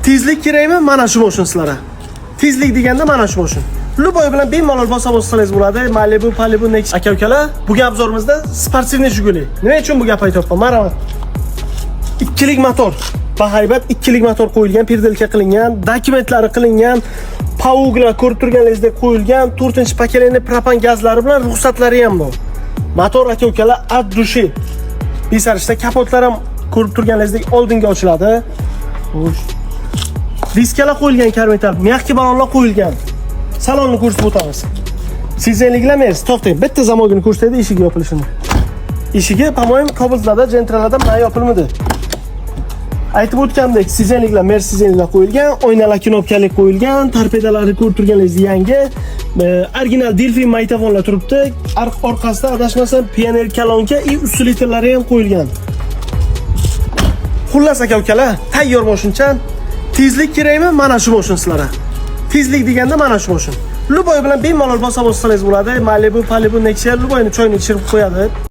Tezlik kerakmi? Mana shu mashina sizlarga. Tezlik deganda mana shu mashina. Luboy bilan bemalol bosa-bosangiz bo'ladi. Malibu, Palibu, Nexus aka-ukalar. Bugun obzorimizda sportivniy Jiguli. Nima uchun bu gap aytyapman? Marhamat. Ikkilik motor. Bahaybat ikkilik motor qo'yilgan, perdelka qilingan, dokumentlari qilingan, pauglar ko'rib turganingizdek qo'yilgan, 4-pakelenli propan gazlari bilan ruxsatlari ham bor. Motor aka-ukalar ad dushi. Besarishda kapotlari ham ko'rib turganingizdek oldinga ochiladi. Xo'sh. Diskalar qo'yilgan karmetal, mягкий balonlar qo'yilgan. Salonni ko'rsatib o'tamiz. Sezenliklar emas, to'xtang. Bitta zamogini ko'rsatadi eshigi yopilishini. Eshigi, по-моему, Cobbles'larda, Gentral'larda mana yopilmadi. Aytib o'tgandek, sezenliklar, mer sezenliklar qo'yilgan, oynalar knopkali qo'yilgan, torpedalari ko'rib turganingizdek yangi, original Delphi maytafonlar turibdi. Orqasida adashmasam Pioneer kolonka и usilitlari ham qo'yilgan. Xullas aka-ukalar, tayyor mashinachan. Tezlik kerakmi? Mana shu mashina sizlarga. Tezlik deganda mana shu mashina. Luboy bilan bemalol bosa-bosangiz bo'ladi. Malibu, Palibu, Nexia Luboyni choyni ichirib qo'yadi.